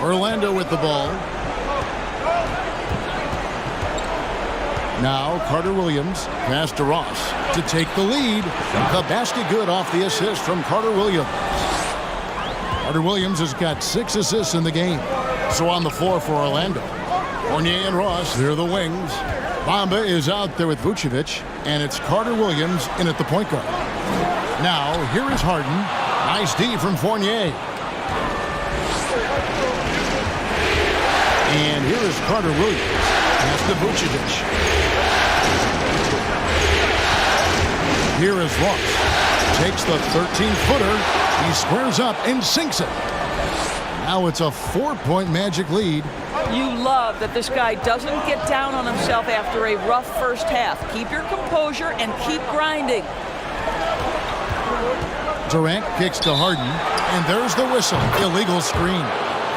Orlando with the ball. Now Carter Williams pass to Ross to take the lead. The basket good off the assist from Carter Williams. Carter Williams has got 6 assists in the game. So on the floor for Orlando, Fournier and Ross, they're the wings. Bamba is out there with Vucevic, and it's Carter Williams in at the point guard. Now, here is Harden. Nice D from Fournier. And here is Carter Williams. Pass to Vucevic. Here is Ross. Takes the 13-footer. He squares up and sinks it. Now it's a 4-point Magic lead. You love that this guy doesn't get down on himself after a rough first half. Keep your composure and keep grinding. Durant kicks to Harden, and there's the whistle. Illegal screen.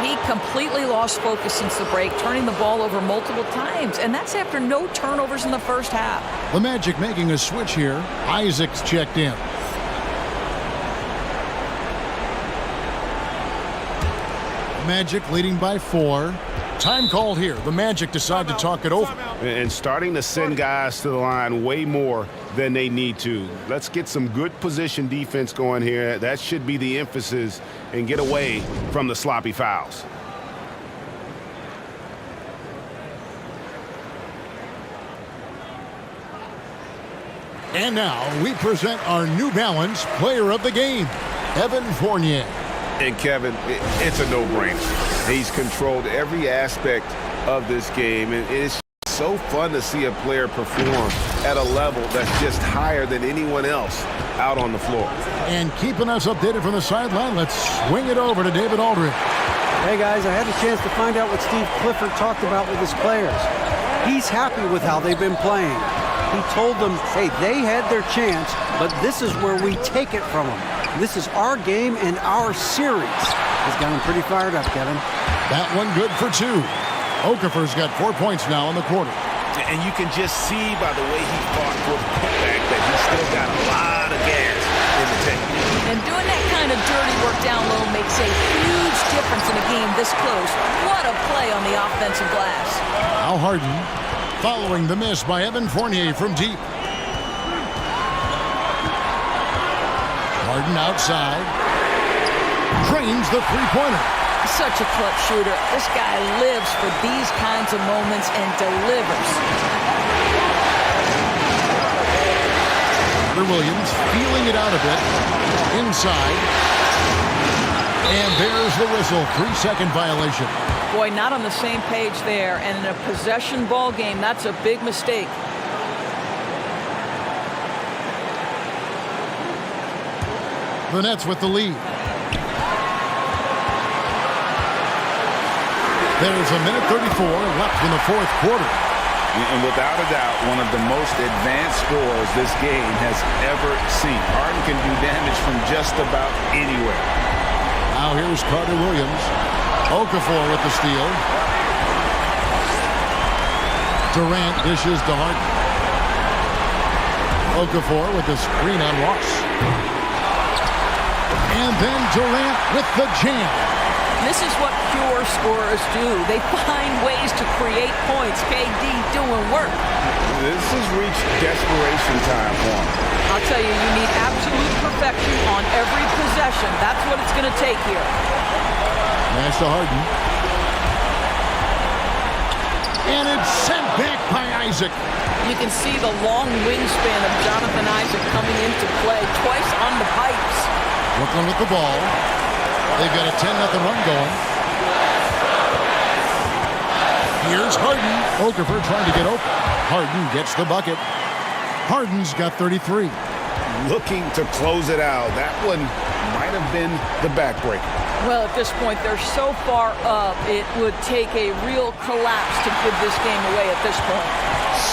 He completely lost focus since the break, turning the ball over multiple times, and that's after no turnovers in the first half. The Magic making a switch here. Isaac's checked in. Magic leading by 4. Time called here. The Magic decide to talk it over. And starting to send guys to the line way more than they need to. Let's get some good position defense going here. That should be the emphasis, and get away from the sloppy fouls. And now we present our New Balance Player of the Game, Evan Fournier. And Kevin, it's a no-brainer. He's controlled every aspect of this game, and it's so fun to see a player perform at a level that's just higher than anyone else out on the floor. And keeping us updated from the sideline, let's swing it over to David Aldridge. Hey guys, I had a chance to find out what Steve Clifford talked about with his players. He's happy with how they've been playing. He told them, hey, they had their chance, but this is where we take it from them. This is our game and our series. He's got him pretty fired up, Kevin. That one good for 2. Okafor's got 4 points now in the quarter. And you can just see by the way he fought for the putback that he's still got a lot of gas in the tank. And doing that kind of dirty work down low makes a huge difference in a game this close. What a play on the offensive glass. Now Harden following the miss by Evan Fournier from deep. Harden outside. Drains the three-pointer. Such a clutch shooter. This guy lives for these kinds of moments and delivers. Carter Williams feeling it out a bit. Inside. And there's the whistle. 3-second violation. Boy, not on the same page there. And in a possession ball game, that's a big mistake. The Nets with the lead. There's a minute 34 left in the fourth quarter. And without a doubt, one of the most advanced scorers this game has ever seen. Harden can do damage from just about anywhere. Now here's Carter Williams. Okafor with the steal. Durant dishes to Harden. Okafor with the screen on Ross. And then Durant with the jam. This is what pure scorers do. They find ways to create points. KD doing work. This has reached desperation time for him. I'll tell you, you need absolute perfection on every possession. That's what it's going to take here. Pass to Harden. And it's sent back by Isaac. You can see the long wingspan of Jonathan Isaac coming into play twice on the pipes. Brooklyn with the ball. They've got a 10-0 run going. Here's Harden. Okafor trying to get open. Harden gets the bucket. Harden's got 33. Looking to close it out. That one might have been the backbreaker. Well, at this point, they're so far up, it would take a real collapse to give this game away at this point.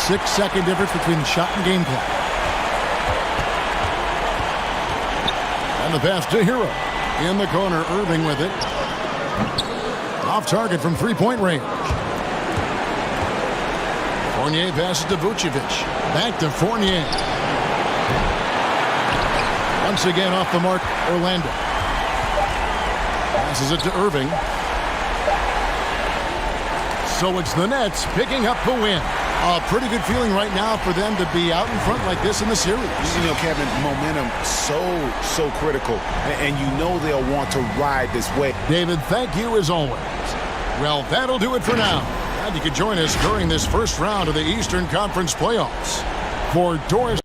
6-second difference between the shot and game clock. And the pass to Hero. In the corner, Irving with it. Off target from three-point range. Fournier passes to Vucevic. Back to Fournier. Once again off the mark, Orlando. Passes it to Irving. So it's the Nets picking up the win. A pretty good feeling right now for them to be out in front like this in the series. You know, Kevin, momentum so critical. And you know they'll want to ride this way. David, thank you as always. Well, that'll do it for now. Glad you could join us during this first round of the Eastern Conference playoffs. For Doris.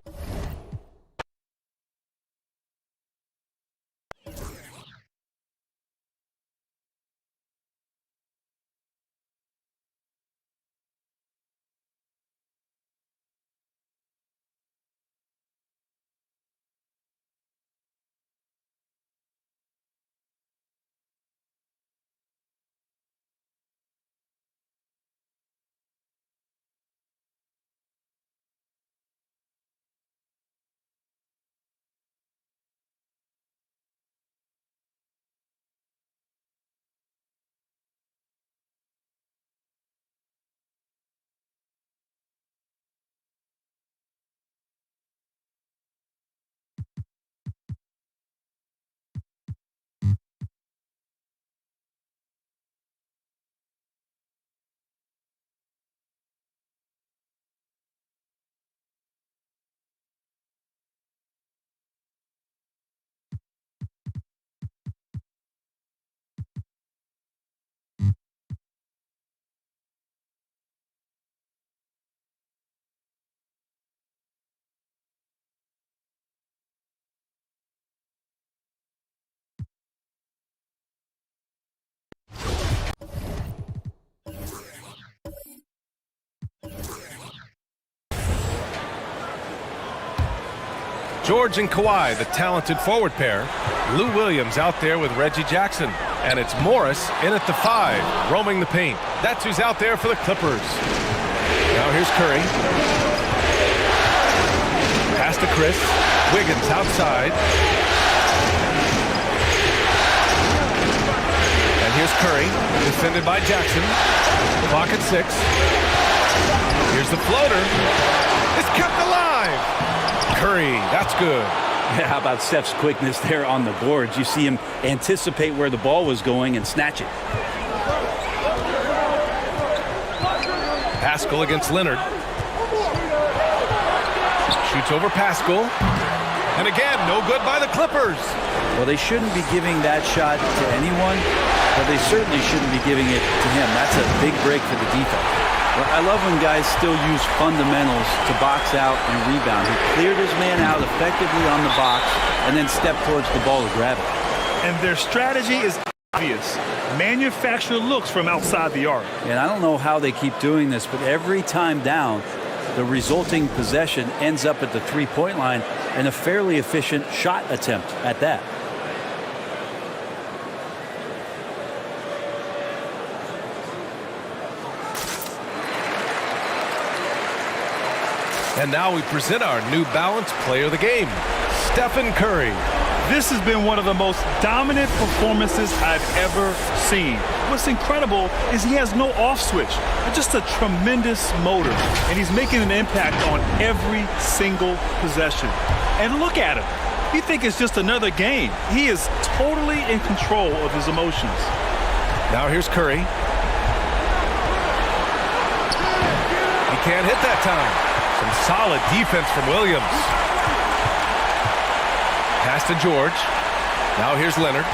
George and Kawhi, the talented forward pair. Lou Williams out there with Reggie Jackson. And it's Morris in at the 5, roaming the paint. That's who's out there for the Clippers. Now here's Curry. Pass to Chris. Wiggins outside. And here's Curry, defended by Jackson. Clock at 6. Here's the floater. It's kept alive. Curry, that's good. Yeah, how about Steph's quickness there on the boards? You see him anticipate where the ball was going and snatch it. Pascal against Leonard. Shoots over Pascal. And again, no good by the Clippers. Well, they shouldn't be giving that shot to anyone, but they certainly shouldn't be giving it to him. That's a big break for the defense. Well, I love when guys still use fundamentals to box out and rebound. He cleared his man out effectively on the box and then stepped towards the ball to grab it. And their strategy is obvious. Manufacture looks from outside the arc. And I don't know how they keep doing this, but every time down, the resulting possession ends up at the three-point line and a fairly efficient shot attempt at that. And now we present our New Balance Player of the Game, Stephen Curry. This has been one of the most dominant performances I've ever seen. What's incredible is he has no off switch, just a tremendous motor, and he's making an impact on every single possession. And look at him. You think it's just another game. He is totally in control of his emotions. Now here's Curry. He can't hit that time. Some solid defense from Williams. Pass to George. Now here's Leonard.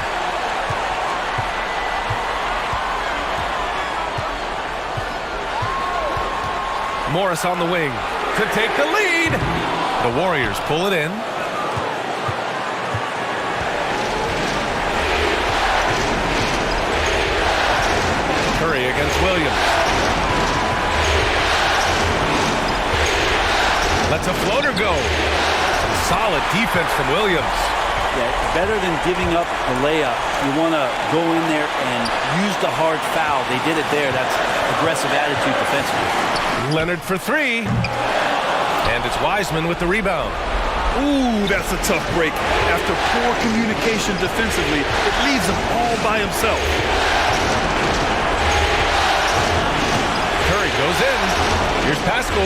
Morris on the wing to take the lead. The Warriors pull it in. Curry against Williams. Lets a floater go. Some solid defense from Williams. Yeah, better than giving up a layup. You want to go in there and use the hard foul. They did it there. That's aggressive attitude defensively. Leonard for 3. And it's Wiseman with the rebound. Ooh, that's a tough break. After poor communication defensively, it leaves him all by himself. Curry goes in. Here's Pascal.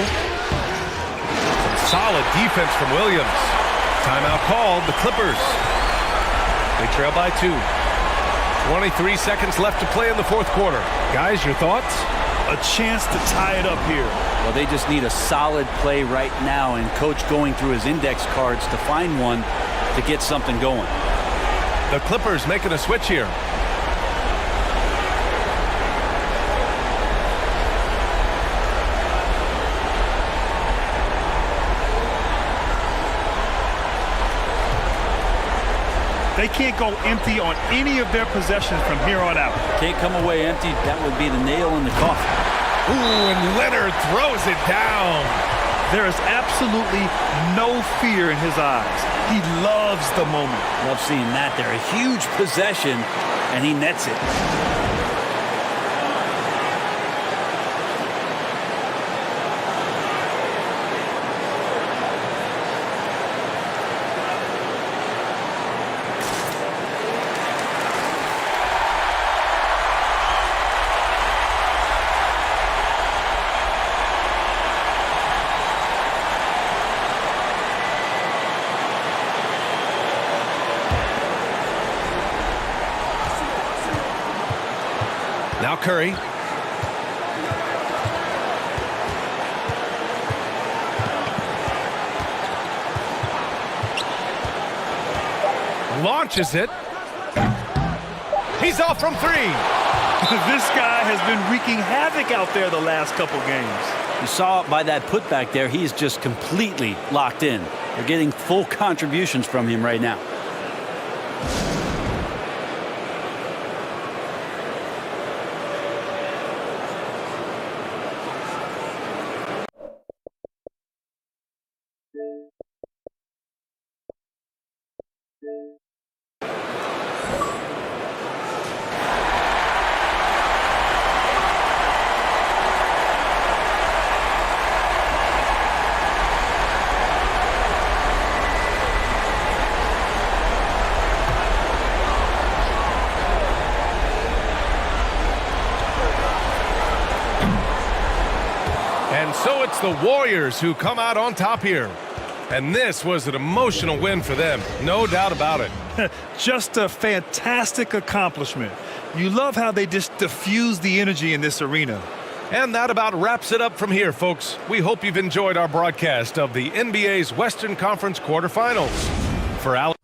Solid defense from Williams. Timeout called, the Clippers. They trail by 2. 23 seconds left to play in the fourth quarter. Guys, your thoughts? a chance to tie it up here. Well, they just need a solid play right now, and Coach going through his index cards to find one to get something going. The Clippers making a switch here. They can't go empty on any of their possessions from here on out. Can't come away empty. That would be the nail in the coffin. Ooh, and Leonard throws it down. There is absolutely no fear in his eyes. He loves the moment. Love seeing that there. A huge possession, and he nets it. Now Curry. Launches it. He's off from three. This guy has been wreaking havoc out there the last couple games. You saw it by that putback there. He's just completely locked in. They're getting full contributions from him right now. And so it's the Warriors who come out on top here. And this was an emotional win for them, no doubt about it. Just a fantastic accomplishment. You love how they just diffuse the energy in this arena. And that about wraps it up from here, folks. We hope you've enjoyed our broadcast of the NBA's Western Conference quarterfinals. For Alex.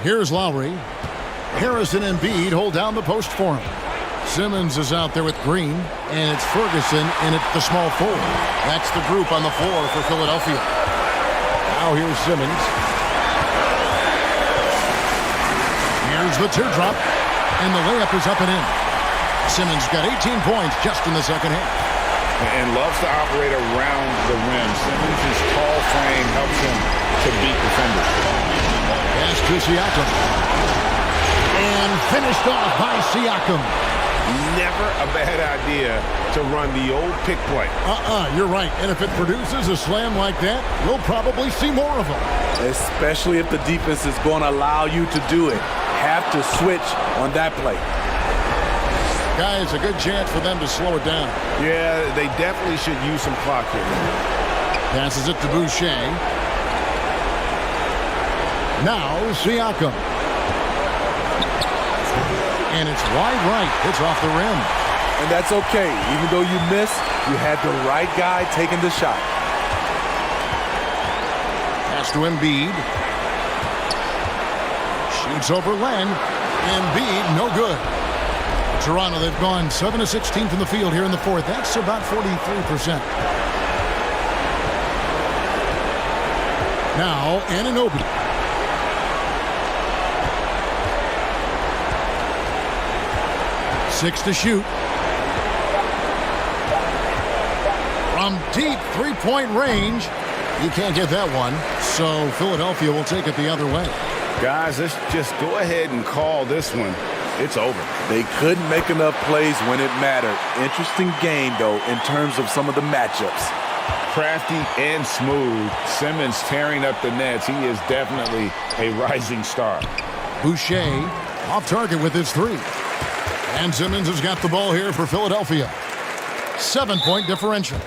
Here's Lowry. Harrison and Embiid hold down the post for him. Simmons is out there with Green, and it's Ferguson in at the small forward. That's the group on the floor for Philadelphia. Now here's Simmons. Here's the teardrop, and the layup is up and in. Simmons got 18 points just in the second half. And loves to operate around the rim. Simmons' tall frame helps him to beat defenders. Pass to Siakam. And finished off by Siakam. Never a bad idea to run the old pick play. You're right. And if it produces a slam like that, we'll probably see more of them. Especially if the defense is going to allow you to do it. Have to switch on that play. Guys, a good chance for them to slow it down. Yeah, they definitely should use some clock here. Passes it to Boucher. Now Siakam. And it's wide right. It's off the rim. And that's okay. Even though you missed, you had the right guy taking the shot. Pass to Embiid. Shoots over Len. Embiid, no good. Toronto, they've gone 7 of 16 from the field here in the fourth. That's about 43%. Now, Anunoby. Six to shoot. From deep three-point range, He can't get that one, so Philadelphia will take it the other way. Guys, let's just go ahead and call this one. It's over. They couldn't make enough plays when it mattered. Interesting game, though, in terms of some of the matchups. Crafty and smooth. Simmons tearing up the nets. He is definitely a rising star. Boucher off target with his three. And Simmons has got the ball here for Philadelphia. 7-point differential.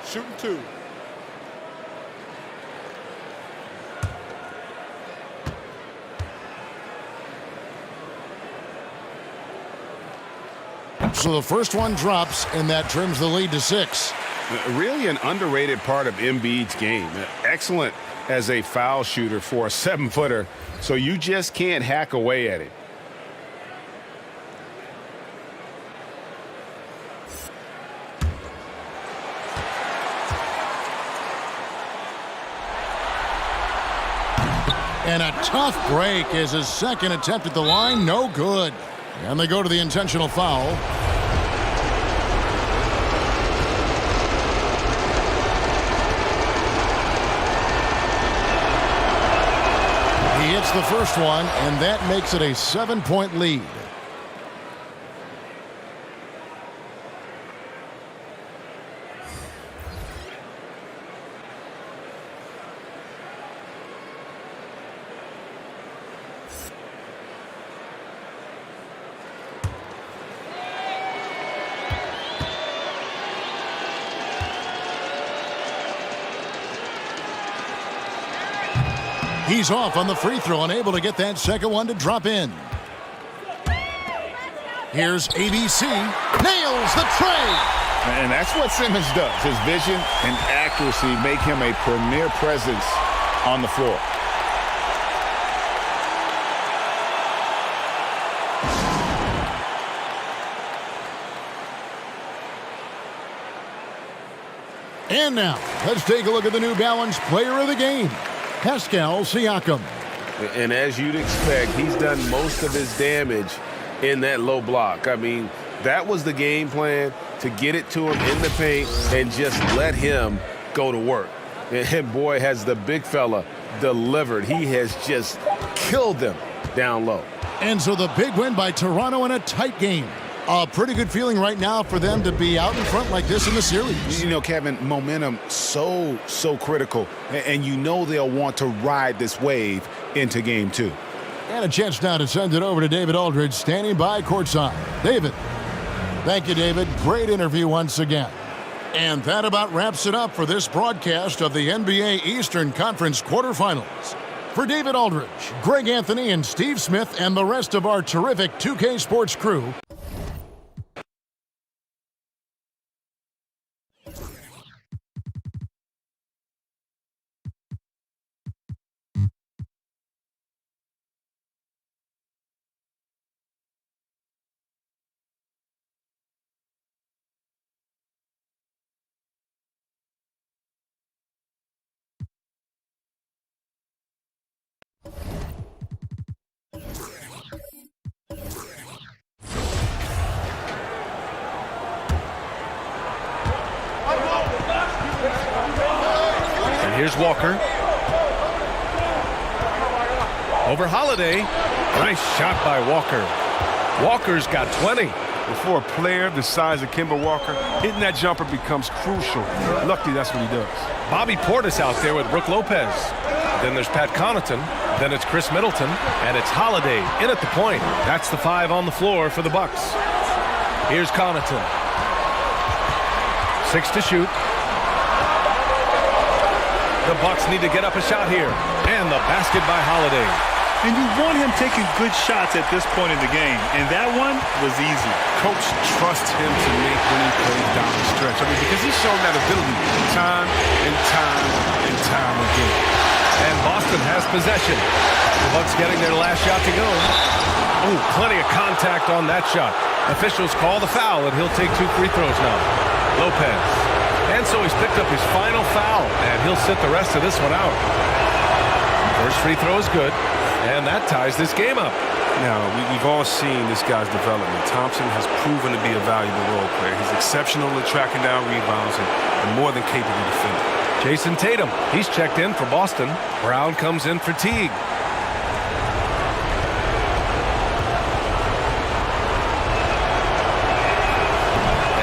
Shooting two. So the first one drops, and that trims the lead to 6. Really an underrated part of Embiid's game. Excellent as a foul shooter for a 7-footer, so you just can't hack away at it. And a tough break is his second attempt at the line. No good. And they go to the intentional foul. He hits the first one, and that makes it a 7-point lead. He's off on the free throw, unable to get that second one to drop in. Here's ABC. Nails the tray. And that's what Simmons does. His vision and accuracy make him a premier presence on the floor. And now, let's take a look at the New Balance player of the game, Pascal Siakam. And as you'd expect, he's done most of his damage in that low block. I mean, that was the game plan, to get it to him in the paint and just let him go to work. And boy, has the big fella delivered. He has just killed them down low. And so the big win by Toronto in a tight game. A pretty good feeling right now for them to be out in front like this in the series. You know, Kevin, momentum so critical. And you know they'll want to ride this wave into game 2. And a chance now to send it over to David Aldridge, standing by courtside. David. Thank you, David. Great interview once again. And that about wraps it up for this broadcast of the NBA Eastern Conference quarterfinals. For David Aldridge, Greg Anthony, and Steve Smith, and the rest of our terrific 2K Sports crew, Here's Walker. Over Holiday. Nice shot by Walker. Walker's got 20. For a player the size of Kemba Walker, hitting that jumper becomes crucial. Luckily, that's what he does. Bobby Portis out there with Brook Lopez. Then there's Pat Connaughton. Then it's Chris Middleton. And it's Holiday in at the point. That's the 5 on the floor for the Bucks. Here's Connaughton. 6 to shoot. The Bucks need to get up a shot here. And the basket by Holiday. And you want him taking good shots at this point in the game. And that one was easy. Coach trusts him to make when he plays down the stretch. I mean, because he's shown that ability time and time and time again. And Boston has possession. The Bucks getting their last shot to go. Oh, Plenty of contact on that shot. Officials call the foul, and he'll take 2 free throws now. Lopez. And so he's picked up his final foul, and he'll sit the rest of this one out. First free throw is good, and that ties this game up. Now, we've all seen this guy's development. Thompson has proven to be a valuable role player. He's exceptional at tracking down rebounds and more than capable defender. Jason Tatum, he's checked in for Boston. Brown comes in for Teague.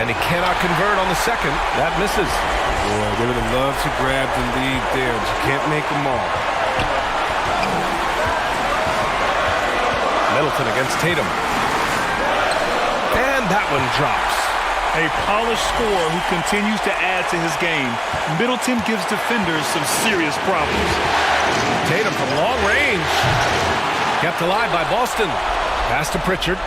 And he cannot convert on the second. That misses. Boy, they would have loved to grab the lead there, but you can't make them all. Middleton against Tatum. And that one drops. A polished scorer who continues to add to his game. Middleton gives defenders some serious problems. Tatum from long range. Kept alive by Boston. Pass to Pritchard.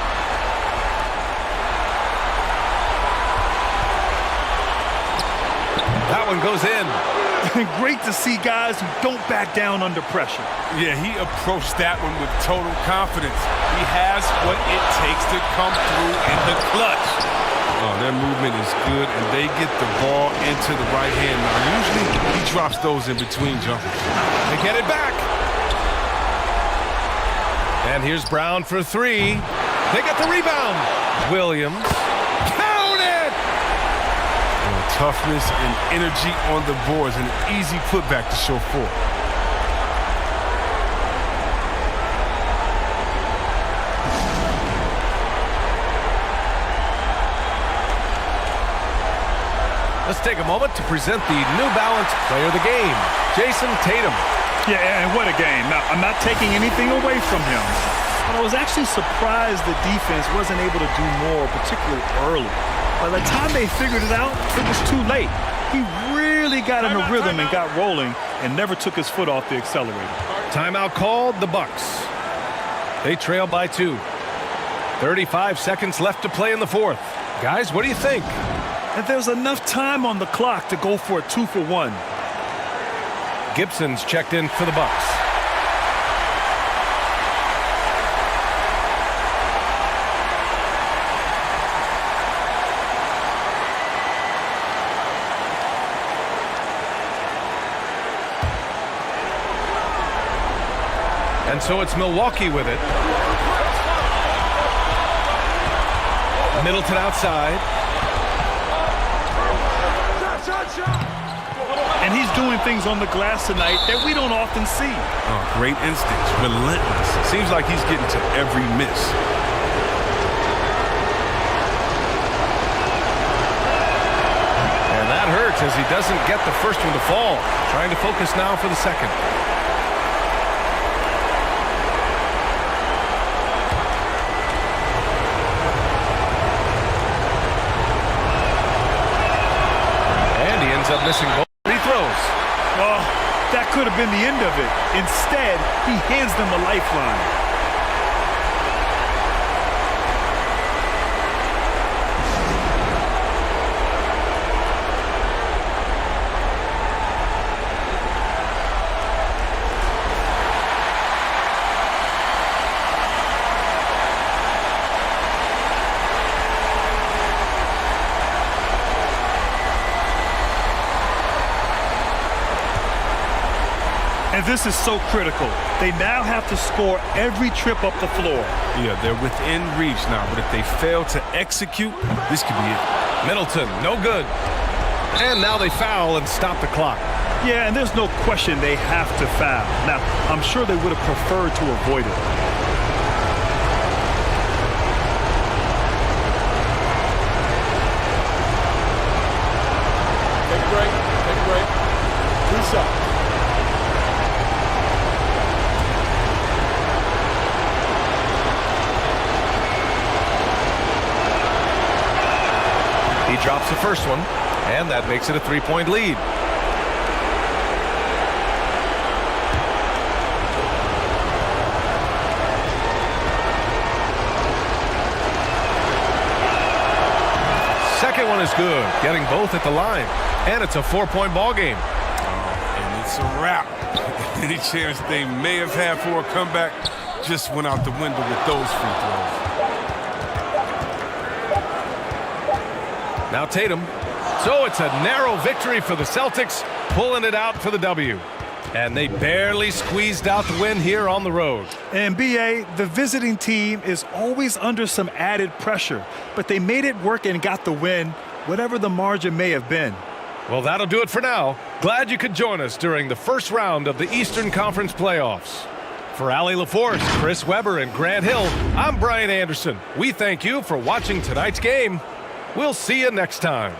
That one goes in. Great to see guys who don't back down under pressure. Yeah, he approached that one with total confidence. He has what it takes to come through in the clutch. Oh, their movement is good, and they get the ball into the right hand. Now, usually he drops those in between jumpers. They get it back. And here's Brown for 3. They get the rebound. Williams. Count it! Toughness and energy on the boards, and an easy putback to show for. Let's take a moment to present the New Balance Player of the Game, Jason Tatum. Yeah, and what a game. Now, I'm not taking anything away from him, but I was actually surprised the defense wasn't able to do more, particularly early. By the time they figured it out, it was too late. He really got in a rhythm and got rolling and never took his foot off the accelerator. Timeout called, the Bucks. They trail by 2. 35 seconds left to play in the fourth. Guys, what do you think? And there's enough time on the clock to go for a 2-for-1. Gibson's checked in for the Bucks. And so it's Milwaukee with it. Middleton outside. And he's doing things on the glass tonight that we don't often see. Oh, great instincts, relentless. Seems like he's getting to every miss. And that hurts as he doesn't get the first one to fall. Trying to focus now for the second. Up missing both free throws. Oh, that could have been the end of it. Instead, he hands them a lifeline. And this is so critical. They now have to score every trip up the floor. Yeah, they're within reach now, but if they fail to execute, this could be it. Middleton, no good. And now they foul and stop the clock. Yeah, and there's no question they have to foul. Now, I'm sure they would have preferred to avoid it. Take a break. Take a break. Reset. He drops the first one, and that makes it a 3-point lead. Second one is good, getting both at the line. And it's a 4-point ball game. And it's a wrap. Any chance they may have had for a comeback just went out the window with those free throws. Now Tatum. So it's a narrow victory for the Celtics, pulling it out for the W. And they barely squeezed out the win here on the road. And BA, the visiting team is always under some added pressure, but they made it work and got the win, whatever the margin may have been. Well, that'll do it for now. Glad you could join us during the first round of the Eastern Conference playoffs. For Allie LaForce, Chris Webber, and Grant Hill, I'm Brian Anderson. We thank you for watching tonight's game. We'll see you next time.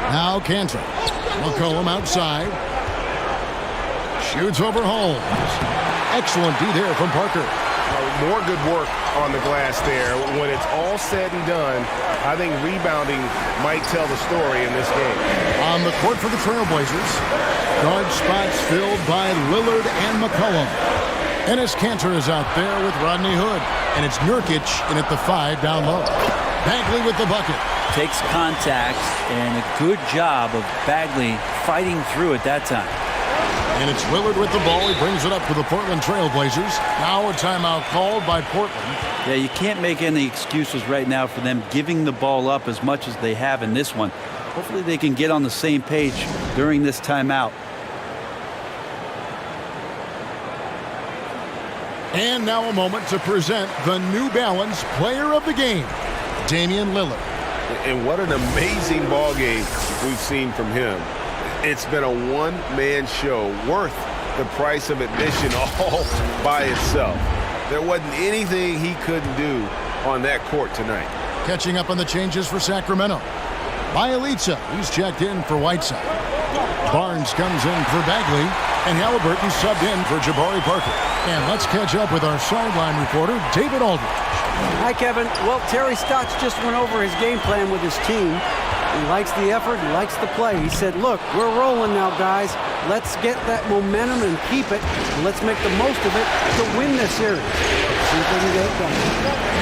Now Cantor. McCollum outside. Shoots over Holmes. Excellent D there from Parker. More good work on the glass there. When it's all said and done, I think rebounding might tell the story in this game. On the court for the Trailblazers, guard spots filled by Lillard and McCollum. Enes Kanter is out there with Rodney Hood, and it's Nurkic in at the 5 down low. Bagley with the bucket. Takes contact, and a good job of Bagley fighting through at that time. And it's Lillard with the ball. He brings it up for the Portland Trailblazers. Now a timeout called by Portland. Yeah, you can't make any excuses right now for them giving the ball up as much as they have in this one. Hopefully they can get on the same page during this timeout. And now a moment to present the New Balance Player of the Game, Damian Lillard. And what an amazing ball game we've seen from him. It's been a one-man show worth the price of admission all by itself. There wasn't anything he couldn't do on that court tonight. Catching up on the changes for Sacramento. Bielitsa, he's checked in for Whiteside. Barnes comes in for Bagley, and Halliburton subbed in for Jabari Parker. And let's catch up with our sideline reporter, David Aldridge. Hi, Kevin. Well, Terry Stotts just went over his game plan with his team. He likes the effort. He likes the play. He said, look, we're rolling now, guys. Let's get that momentum and keep it. And let's make the most of it to win this series. See if they can get it done.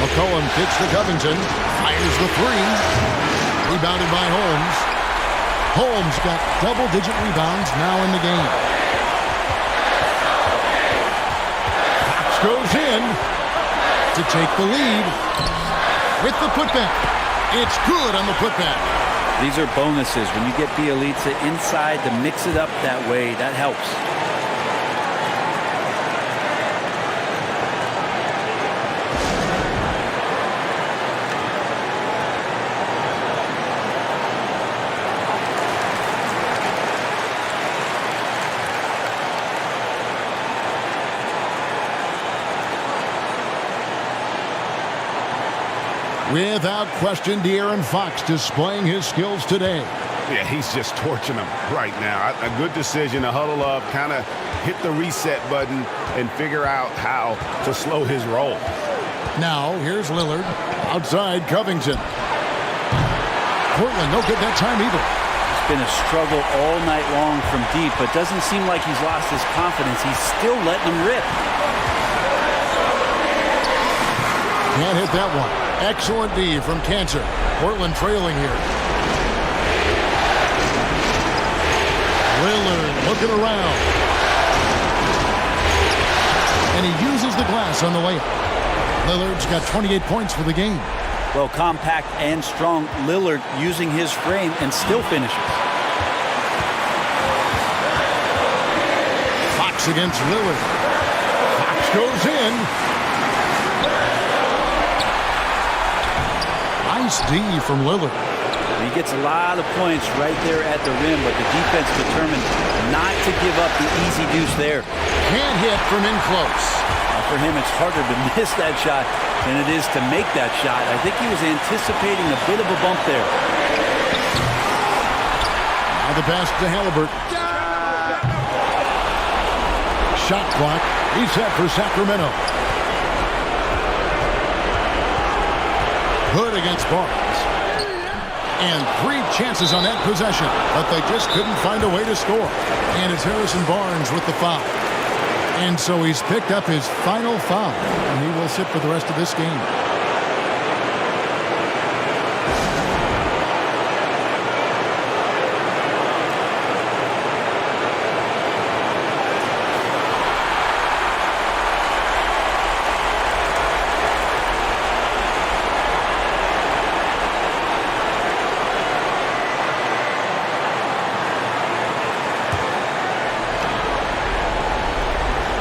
McCollum kicks to Covington. Fires the 3. Rebounded by Holmes. Holmes got double-digit rebounds now in the game. Fox goes in to take the lead with the putback. It's good on the putback. These are bonuses. When you get Bielitsa inside to mix it up that way, that helps. Without question, De'Aaron Fox displaying his skills today. Yeah, he's just torching them right now. A good decision to huddle up, kind of hit the reset button, and figure out how to slow his roll. Now, here's Lillard. Outside, Covington. Portland, no good that time either. It's been a struggle all night long from deep, but doesn't seem like he's lost his confidence. He's still letting them rip. Can't hit that one. Excellent D from Cantor. Portland trailing here. Lillard looking around. And he uses the glass on the layup. Lillard's got 28 points for the game. Well, compact and strong. Lillard using his frame and still finishes. Fox against Lillard. Fox goes in. Nice D from Lillard. He gets a lot of points right there at the rim, but the defense determined not to give up the easy deuce there. Can't hit from in close. For him, it's harder to miss that shot than it is to make that shot. I think he was anticipating a bit of a bump there. Now the pass to Halliburton. Shot clock reset for Sacramento. Hood against Barnes. And 3 chances on that possession, but they just couldn't find a way to score. And it's Harrison Barnes with the foul. And so he's picked up his final foul, and he will sit for the rest of this game.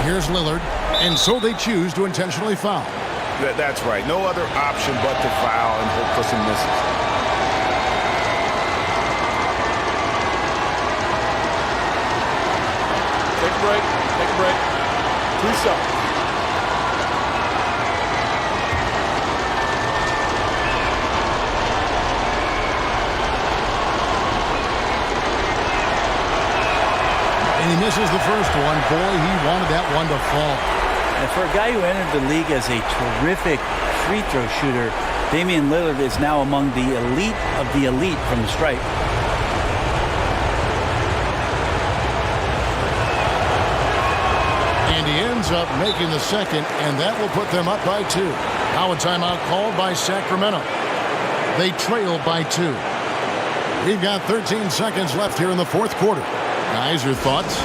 Here's Lillard, and so they choose to intentionally foul. That's right. No other option but to foul and hope for some misses. Take a break. Take a break. 3 seconds. And he misses the first one. Boy, he wanted that one to fall. And for a guy who entered the league as a terrific free throw shooter, Damian Lillard is now among the elite of the elite from the stripe. And he ends up making the second, and that will put them up by 2. Now a timeout called by Sacramento. They trail by 2. We've got 13 seconds left here in the fourth quarter. Guys, your thoughts?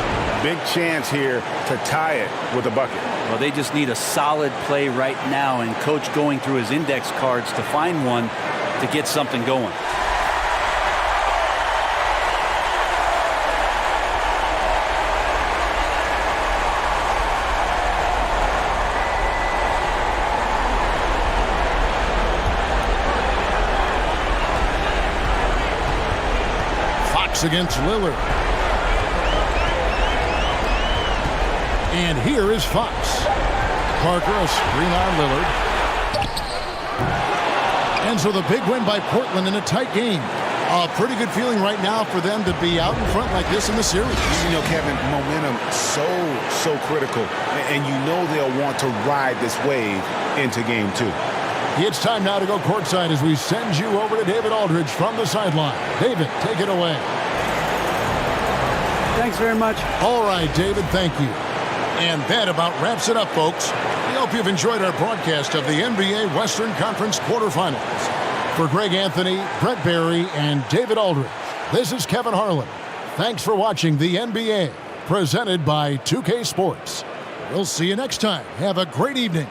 Big chance here to tie it with a bucket. Well, they just need a solid play right now, and Coach going through his index cards to find one to get something going. Fox against Lillard. And here is Fox. Parker, a screen on Lillard. And so the big win by Portland in a tight game. A pretty good feeling right now for them to be out in front like this in the series. You know, Kevin, momentum so critical. And you know they'll want to ride this wave into game 2. It's time now to go courtside as we send you over to David Aldridge from the sideline. David, take it away. Thanks very much. All right, David, thank you. And that about wraps it up, folks. We hope you've enjoyed our broadcast of the NBA Western Conference quarterfinals. For Greg Anthony, Brett Barry, and David Aldridge, this is Kevin Harlan. Thanks for watching the NBA, presented by 2K Sports. We'll see you next time. Have a great evening.